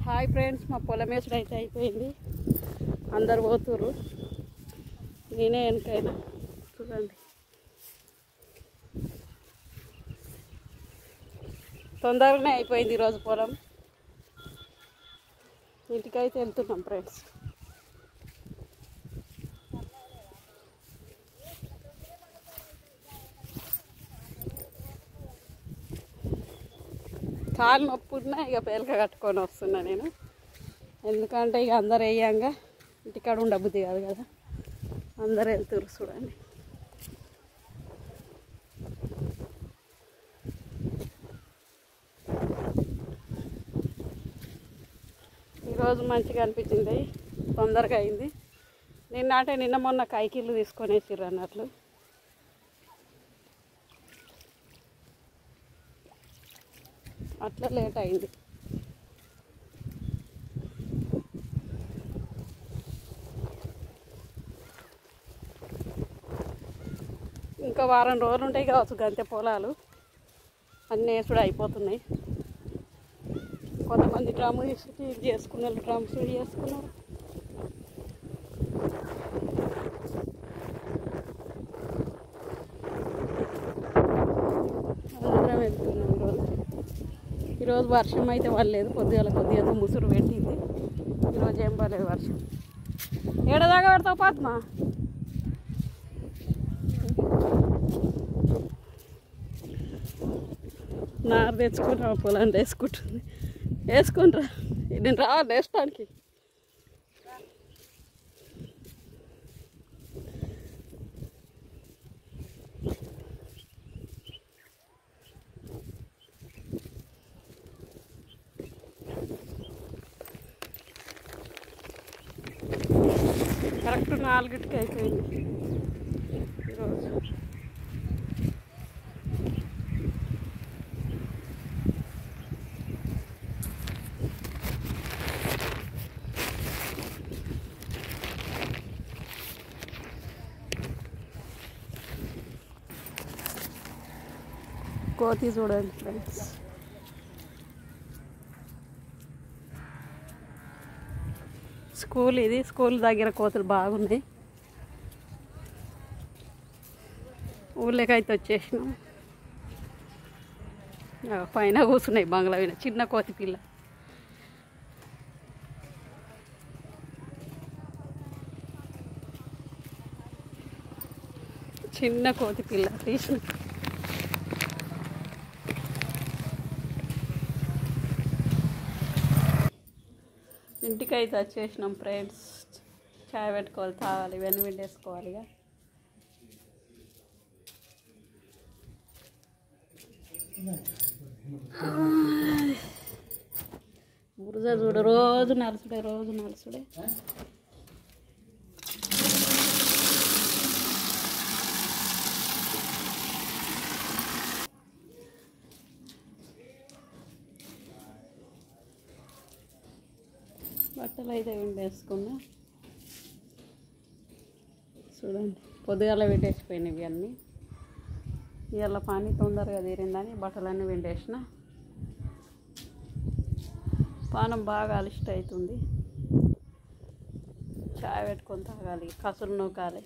Hi friends, మా పొలం వేసుడు అయితే అయిపోయింది. అందరు పోతుర్రు, నేనే వెనకైనా. చూడండి, తొందరగానే అయిపోయింది ఈరోజు పొలం. ఇంటికైతే వెళ్తున్నాం ఫ్రెండ్స్. కాలు నొప్పున్నా ఇక పేలక కట్టుకొని వస్తున్నా నేను. ఎందుకంటే ఇక అందరు వేయంగా ఇంటికాడ ఉండబుద్ధి కాదు కదా, అందరు వెళ్తుర్రు. చూడండి, ఈరోజు మంచిగా అనిపించింది, తొందరగా అయింది. నిన్న మొన్న కైకిళ్ళు తీసుకొని వేసిర్రు అన్నట్లు. అట్లా లేట్ అయింది. ఇంకా వారం రోజులు ఉంటాయి కావచ్చు గంతే పొలాలు. అన్నీ వేసుడు అయిపోతున్నాయి. కొంతమంది డ్రమ్ము తీసి చేసుకున్నారు, డ్రమ్స్ చేసుకున్నారు. అందరం వెళ్తున్నాం ఈరోజు వర్షం అయితే పడలేదు. కొద్దిగా ముసురు పెట్టింది. ఈరోజు ఏం పడలేదు వర్షం. ఏడదాకా పెడతావు పద్మ? నారు తెచ్చుకుంటా, పొలం వేసుకుంటుంది. వేసుకుంటారా? నేను రావాలి వేసడానికి. కరెక్ట్ 4కి అయిపోయింది ఈరోజు. కోతి చూడండి ఫ్రెండ్స్. ఇది స్కూల్ దగ్గర కోతులు బాగున్నాయి. ఊళ్ళకైతే వచ్చేసినాం. పైన కూర్చున్నాయి బంగ్లా పైన చిన్న కోతి పిల్ల. చిన్న కోతి పిల్ల తీసిన. ఇంటికైతే వచ్చేసినాం ఫ్రెండ్స్. చాయ్ పెట్టుకోవాలి, తాగాలి, ఇవన్నీ వండేసుకోవాలి. ఇక బురద చూడ రోజు నలుసుడే. బట్టలు అయితే వండేసుకున్నా. చూడండి, పొద్దుగాల వండేసిపోయినవి అన్నీ. ఇవాళ పని తొందరగా తీరిందని బట్టలన్నీ వండేసిన. పానం బాగా అలిష్ట అవుతుంది. చాయ్ పెట్టుకొని తాగాలి, కసులు నూకాలి.